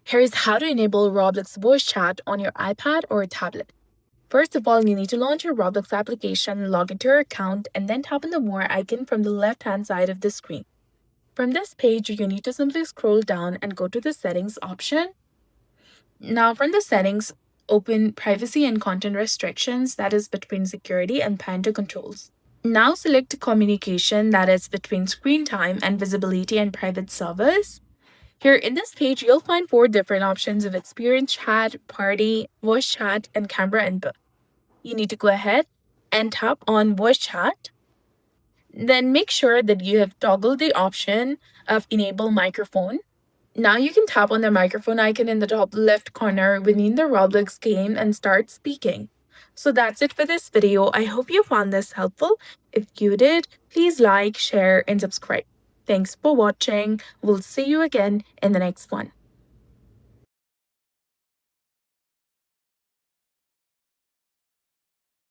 Here's how to enable Roblox voice chat on your iPad or tablet. First of all, you need to launch your Roblox application, log into your account, and then tap on the More icon from the left-hand side of the screen. From this page, you need to simply scroll down and go to the Settings option. Now, from the settings, open Privacy and Content Restrictions, that is between security and parental controls. Now select Communication, that is between screen time and visibility and private servers. Here in this page, you'll find 4 different options of experience chat, party, voice chat, and camera input. You need to go ahead and tap on voice chat. Then make sure that you have toggled the option of enable microphone. Now you can tap on the microphone icon in the top left corner within the Roblox game and start speaking. So that's it for this video. I hope you found this helpful. If you did, please like, share, and subscribe. Thanks for watching. We'll see you again in the next one.